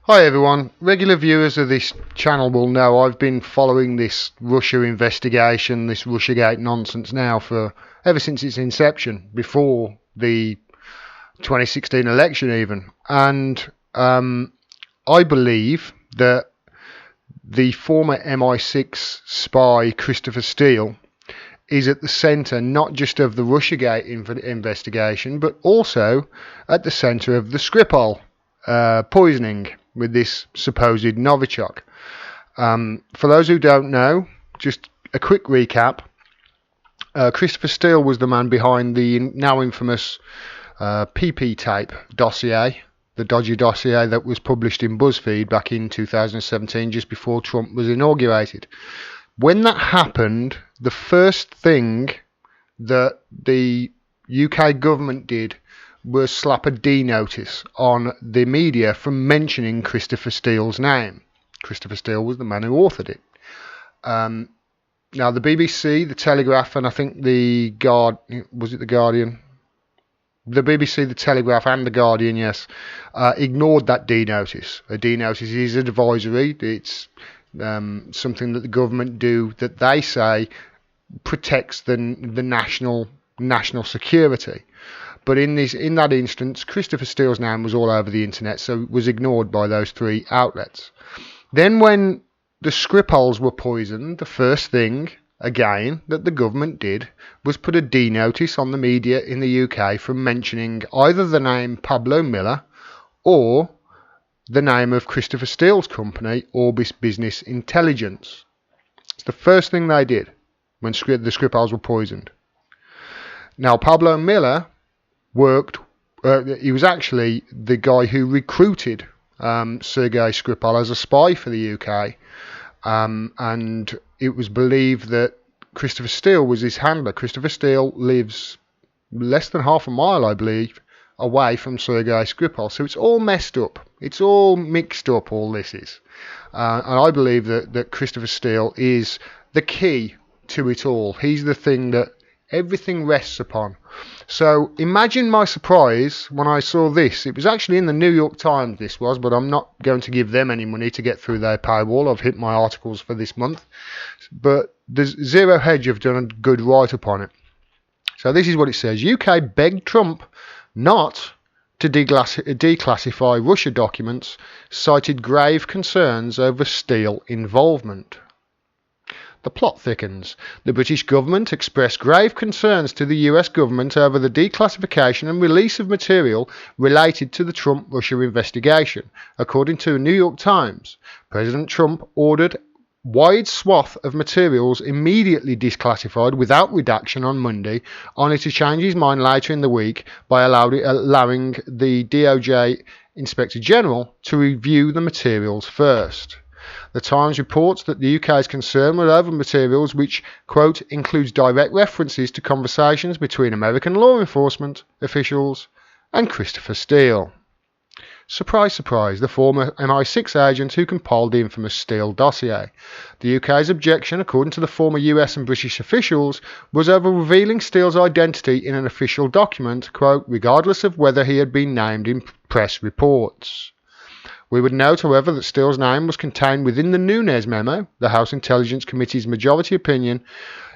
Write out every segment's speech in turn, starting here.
Hi everyone. Regular viewers of this channel will know I've been following this Russia investigation, this Russiagate nonsense now for ever since its inception, before the 2016 election even. And I believe that the former MI6 spy Christopher Steele is at the centre not just of the Russiagate investigation, but also at the centre of the Skripal poisoning with this supposed Novichok. For those who don't know, just a quick recap. Christopher Steele was the man behind the now infamous PP tape dossier, the dodgy dossier that was published in BuzzFeed back in 2017, just before Trump was inaugurated. When that happened, the first thing that the UK government did was slap a D notice on the media from mentioning Christopher Steele's name. Christopher Steele was the man who authored it. Now, the BBC, the Telegraph, and I think the Guardian? The BBC, the Telegraph, and the Guardian, yes, ignored that D notice. A D notice is advisory. It's something that the government do that they say protects the national security. But in that instance, Christopher Steele's name was all over the internet, so it was ignored by those three outlets. Then when the Skripals were poisoned, the first thing, again, that the government did was put a D notice on the media in the UK from mentioning either the name Pablo Miller or the name of Christopher Steele's company, Orbis Business Intelligence. It's the first thing they did when the Skripals were poisoned. Now, Pablo Miller he was actually the guy who recruited Sergei Skripal as a spy for the UK, and it was believed that Christopher Steele was his handler. Christopher Steele lives less than half a mile, I believe, away from Sergei Skripal, so it's all messed up. It's all mixed up, all this is. And I believe that Christopher Steele is the key to it all. He's the thing that everything rests upon. So imagine my surprise when I saw this. It was actually in the New York Times, this was, but I'm not going to give them any money to get through their paywall. I've hit my articles for this month. But there's Zero Hedge have done a good write-up on it. So this is what it says. UK begged Trump not to declassify Russia documents, cited grave concerns over Steele involvement. The plot thickens. The British government expressed grave concerns to the US government over the declassification and release of material related to the Trump-Russia investigation. According to the New York Times, President Trump ordered wide swath of materials immediately declassified without redaction on Monday, only to change his mind later in the week by allowing the DOJ Inspector General to review the materials first. The Times reports that the UK's concern were over materials which, quote, includes direct references to conversations between American law enforcement officials and Christopher Steele. Surprise, surprise, the former MI6 agent who compiled the infamous Steele dossier. The UK's objection, according to the former US and British officials, was over revealing Steele's identity in an official document, quote, regardless of whether he had been named in press reports. We would note, however, that Steele's name was contained within the Nunes memo, the House Intelligence Committee's majority opinion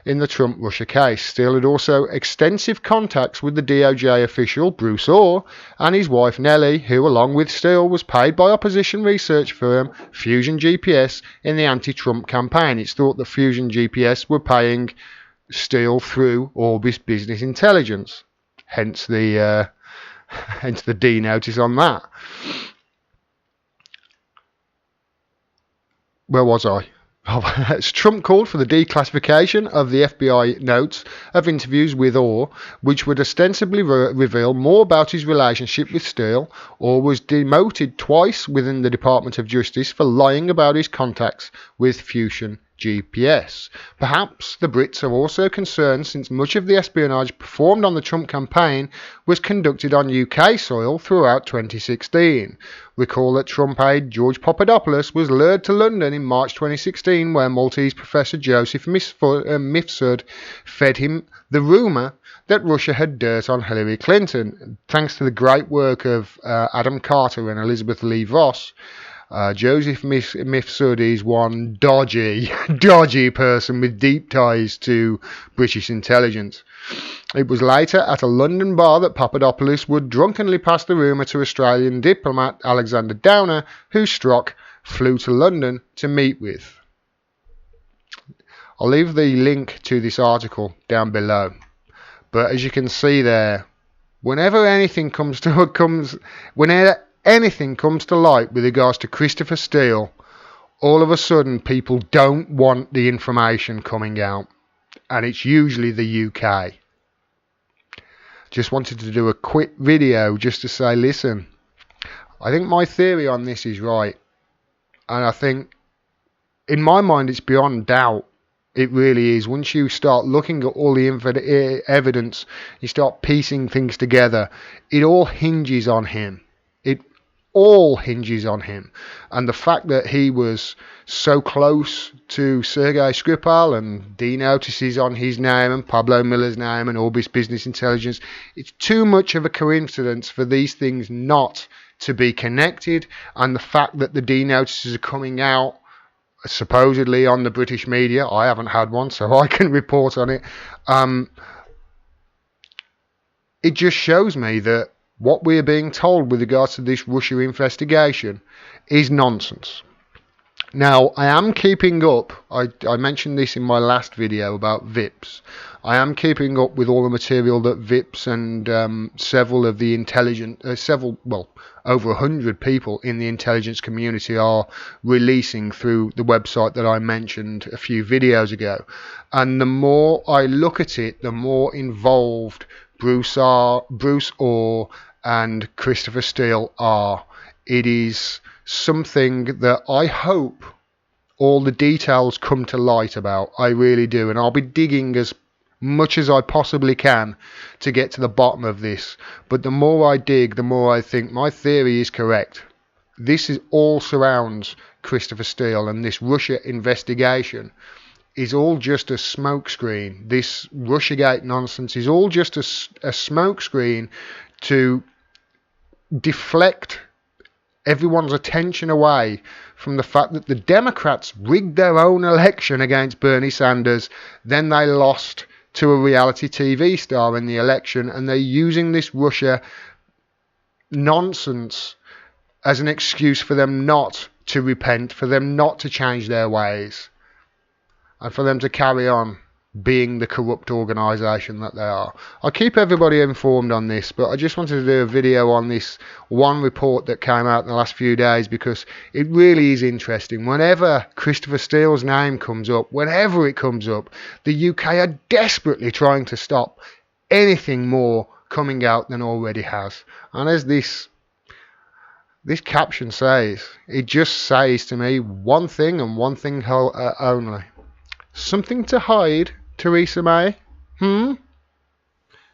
in the Trump-Russia case. Steele had also extensive contacts with the DOJ official Bruce Orr and his wife Nellie, who, along with Steele, was paid by opposition research firm Fusion GPS in the anti-Trump campaign. It's thought that Fusion GPS were paying Steele through Orbis Business Intelligence, hence the D notice on that. Where was I? Trump called for the declassification of the FBI notes of interviews with Orr, which would ostensibly reveal more about his relationship with Steele. Orr was demoted twice within the Department of Justice for lying about his contacts with Fusion GPS. Perhaps the Brits are also concerned, since much of the espionage performed on the Trump campaign was conducted on UK soil throughout 2016. Recall that Trump aide George Papadopoulos was lured to London in March 2016, where Maltese professor Joseph Mifsud fed him the rumour that Russia had dirt on Hillary Clinton. Thanks to the great work of Adam Carter and Elizabeth Lee Voss, Joseph Mifsud is one dodgy person with deep ties to British intelligence. It was later at a London bar that Papadopoulos would drunkenly pass the rumour to Australian diplomat Alexander Downer, who Strzok flew to London to meet with. I'll leave the link to this article down below. But as you can see there, whenever anything comes to light with regards to Christopher Steele, all of a sudden people don't want the information coming out, and it's usually the UK. Just wanted to do a quick video just to say, listen, I think my theory on this is right, and I think in my mind it's beyond doubt. It really is. Once you start looking at all the evidence, you start piecing things together, it all hinges on him. It all hinges on him. And the fact that he was so close to Sergei Skripal and D notices on his name and Pablo Miller's name and Orbis Business Intelligence, it's too much of a coincidence for these things not to be connected. And the fact that the D notices are coming out supposedly on the British media, I haven't had one, so I can report on it. It just shows me that what we're being told with regards to this Russia investigation is nonsense. Now, I am keeping up. I mentioned this in my last video about VIPs. I am keeping up with all the material that VIPs and several of the over 100 people in the intelligence community are releasing through the website that I mentioned a few videos ago. And the more I look at it, the more involved Bruce Orr and Christopher Steele are. It is something that I hope all the details come to light about. I really do. And I'll be digging as much as I possibly can to get to the bottom of this. But the more I dig, the more I think my theory is correct. This is all surrounds Christopher Steele, and this Russia investigation is all just a smokescreen. This Russiagate nonsense is all just a smokescreen to deflect everyone's attention away from the fact that the Democrats rigged their own election against Bernie Sanders. Then they lost to a reality TV star in the election, and they're using this Russia nonsense as an excuse for them not to repent, for them not to change their ways, and for them to carry on being the corrupt organisation that they are. I keep everybody informed on this, but I just wanted to do a video on this one report that came out in the last few days, because it really is interesting. Whenever Christopher Steele's name comes up, whenever it comes up, the UK are desperately trying to stop anything more coming out than already has. And as this caption says, it just says to me one thing and one thing only. Something to hide, Theresa May?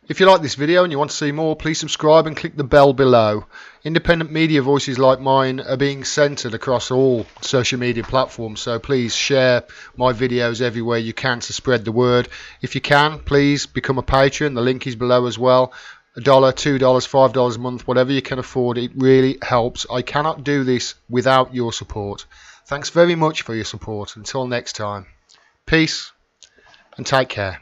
If you like this video and you want to see more, please subscribe and click the bell below. Independent media voices like mine are being censored across all social media platforms, so please share my videos everywhere you can to spread the word. If you can, please become a patron. The link is below as well. $1, $2, $5 a month, whatever you can afford. It really helps. I cannot do this without your support. Thanks very much for your support. Until next time. Peace and take care.